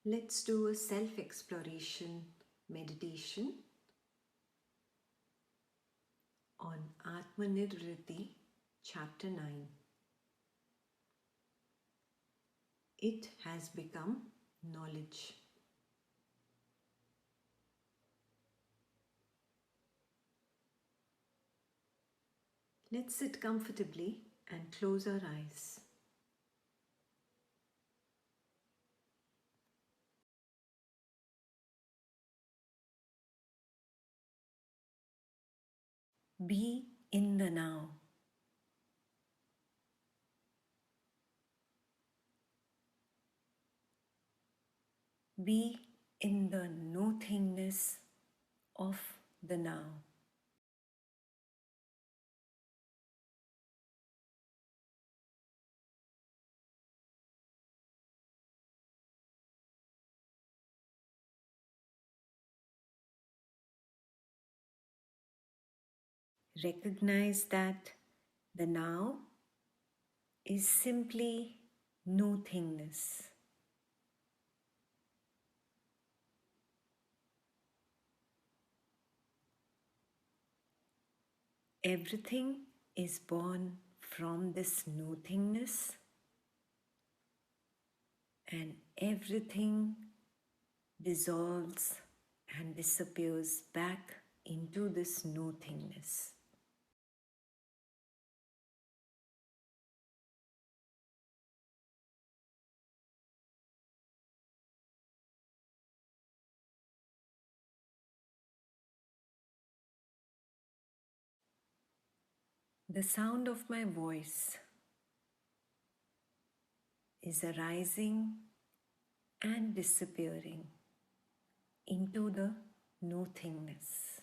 Let's do a self-exploration meditation on Atmanirvriti, Chapter 9. It has become knowledge. Let's sit comfortably and close our eyes. Be in the now. Be in the nothingness of the now. Recognize that the now is simply nothingness. Everything is born from this nothingness, and everything dissolves and disappears back into this nothingness. The sound of my voice is arising and disappearing into the nothingness.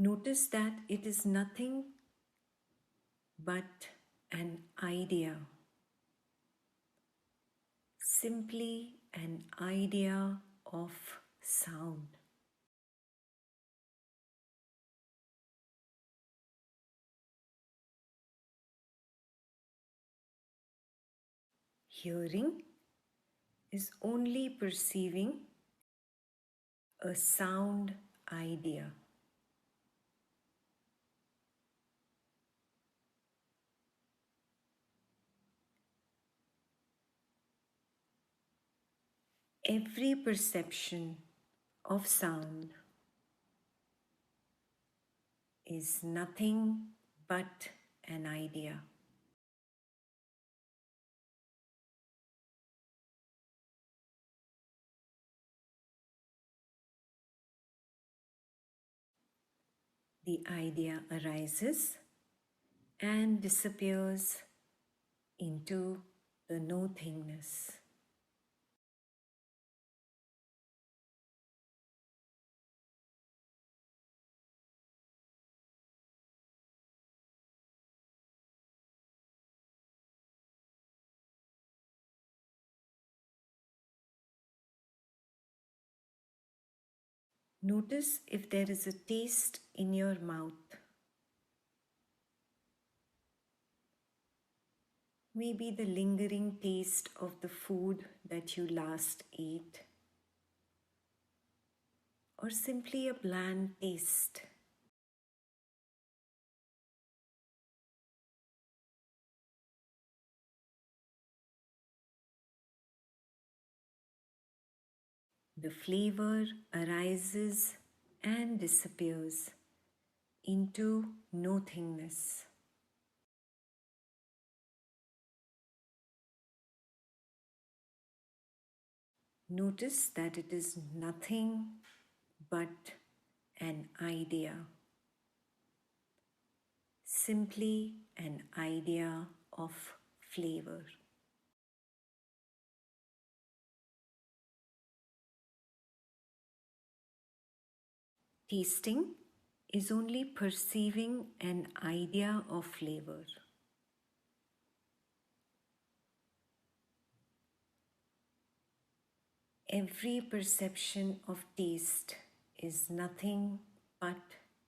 Notice that it is nothing but an idea, simply an idea of sound. Hearing is only perceiving a sound idea. Every perception of sound is nothing but an idea. The idea arises and disappears into the nothingness. Notice if there is a taste in your mouth. Maybe the lingering taste of the food that you last ate, or simply a bland taste. The flavor arises and disappears into nothingness. Notice that it is nothing but an idea, simply an idea of flavor. Tasting is only perceiving an idea of flavor. Every perception of taste is nothing but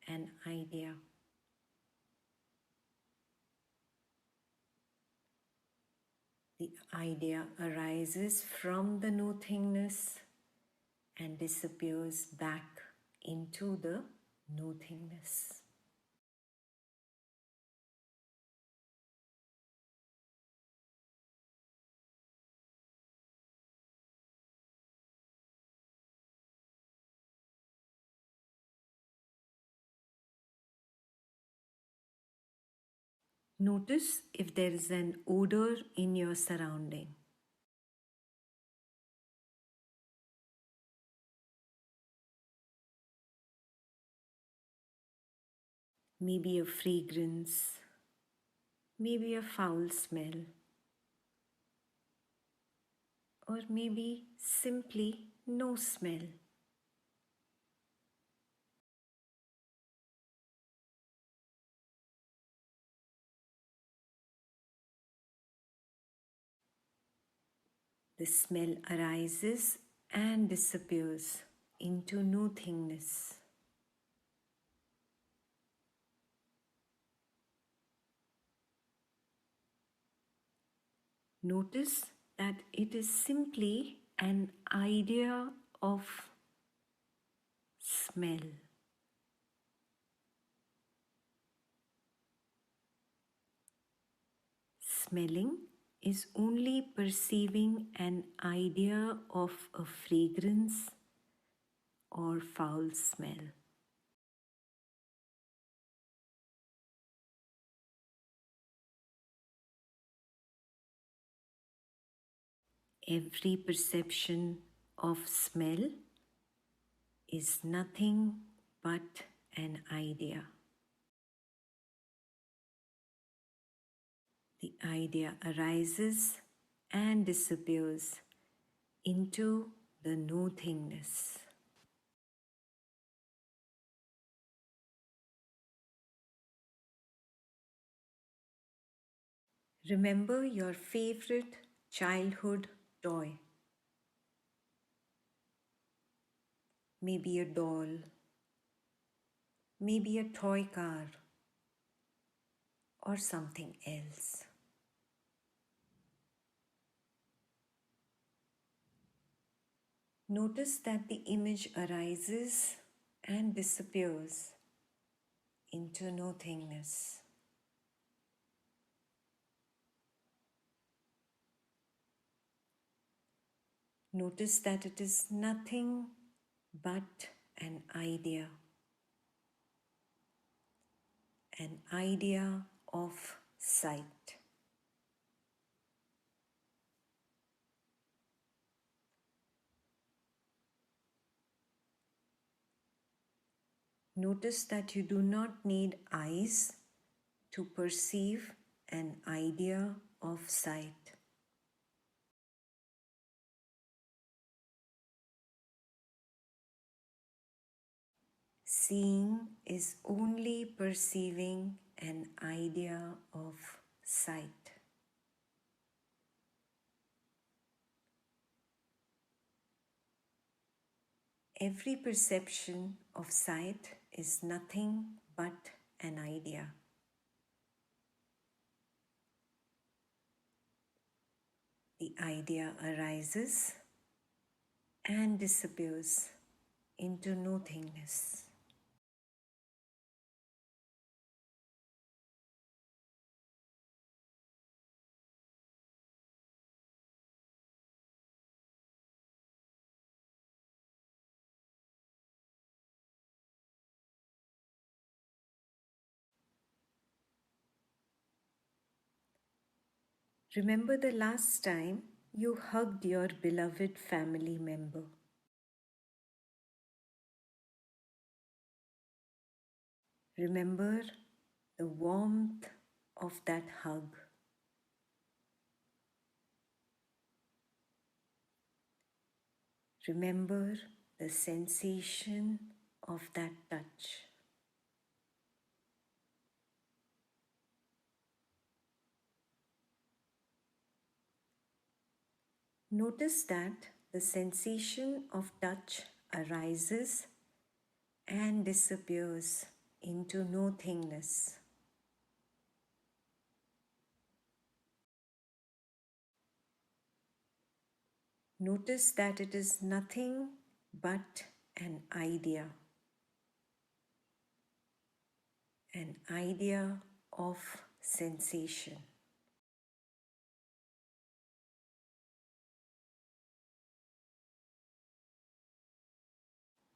an idea. The idea arises from the nothingness and disappears back into the nothingness. Notice if there is an odor in your surrounding. Maybe a fragrance, maybe a foul smell, or maybe simply no smell. The smell arises and disappears into nothingness. Notice that it is simply an idea of smell. Smelling is only perceiving an idea of a fragrance or foul smell. Every perception of smell is nothing but an idea. The idea arises and disappears into the nothingness. Remember your favorite childhood toy. Maybe a doll, maybe a toy car, or something else. Notice that the image arises and disappears into nothingness. Notice that it is nothing but an idea of sight. Notice that you do not need eyes to perceive an idea of sight. Seeing is only perceiving an idea of sight. Every perception of sight is nothing but an idea. The idea arises and disappears into nothingness. Remember the last time you hugged your beloved family member. Remember the warmth of that hug. Remember the sensation of that touch. Notice that the sensation of touch arises and disappears into nothingness. Notice that it is nothing but an idea of sensation.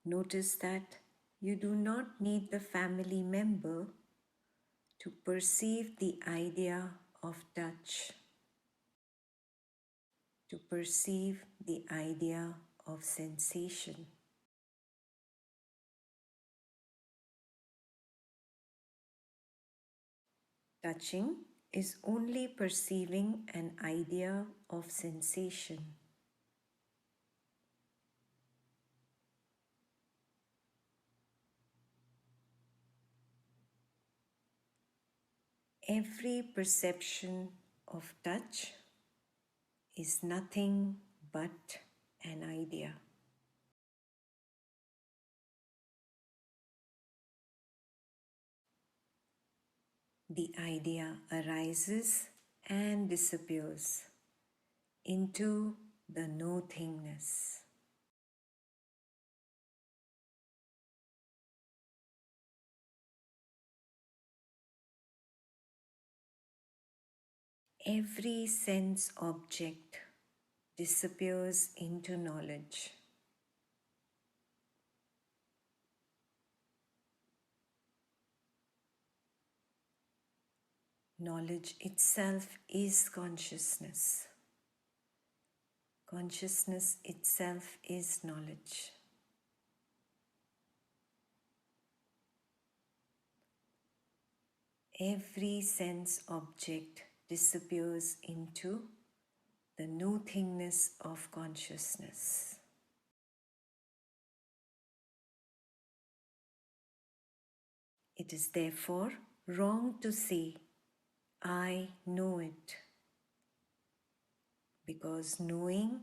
Notice that you do not need the family member to perceive the idea of touch, to perceive the idea of sensation. Touching is only perceiving an idea of sensation. Every perception of touch is nothing but an idea. The idea arises and disappears into the nothingness. Every sense object disappears into knowledge. Knowledge itself is consciousness. Consciousness itself is knowledge. Every sense object disappears into the nothingness of consciousness. It is therefore wrong to say, I know it, because knowing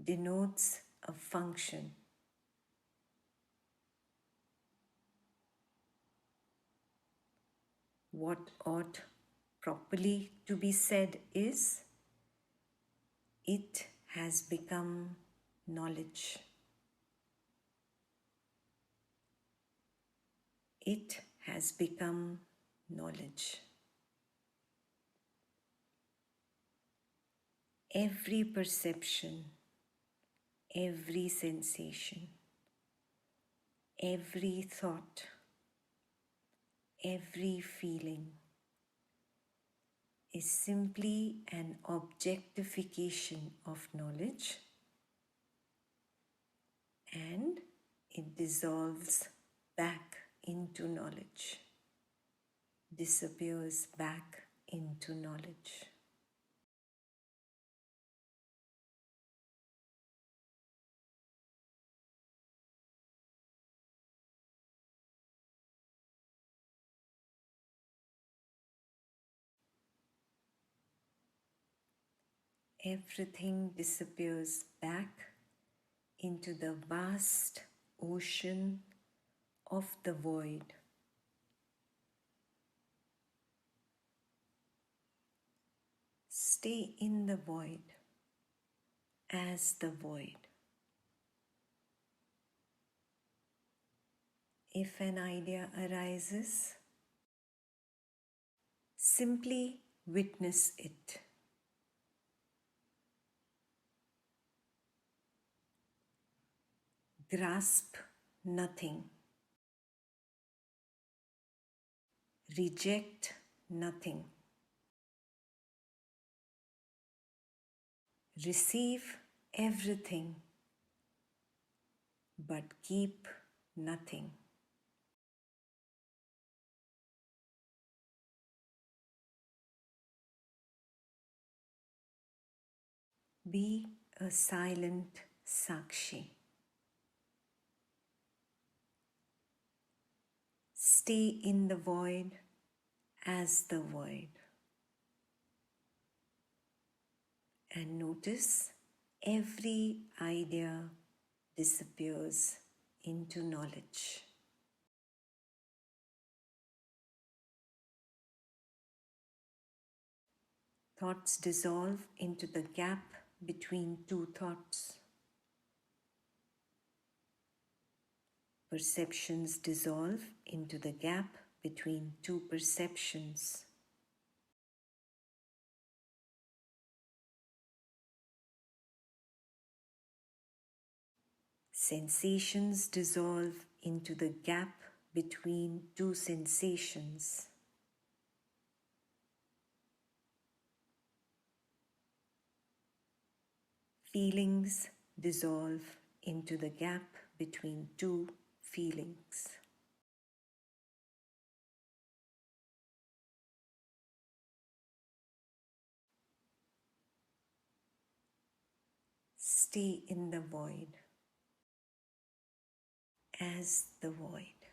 denotes a function. What ought properly to be said is, it has become knowledge. It has become knowledge. Every perception, every sensation, every thought, every feeling is simply an objectification of knowledge, and it dissolves back into knowledge, disappears back into knowledge. Everything disappears back into the vast ocean of the void. Stay in the void as the void. If an idea arises, simply witness it. Grasp nothing. Reject nothing. Receive everything, but keep nothing. Be a silent Sakshi. Stay in the void as the void. And notice every idea disappears into knowledge. Thoughts dissolve into the gap between two thoughts. Perceptions dissolve into the gap between two perceptions. Sensations dissolve into the gap between two sensations. Feelings dissolve into the gap between two feelings. Stay in the void as the void.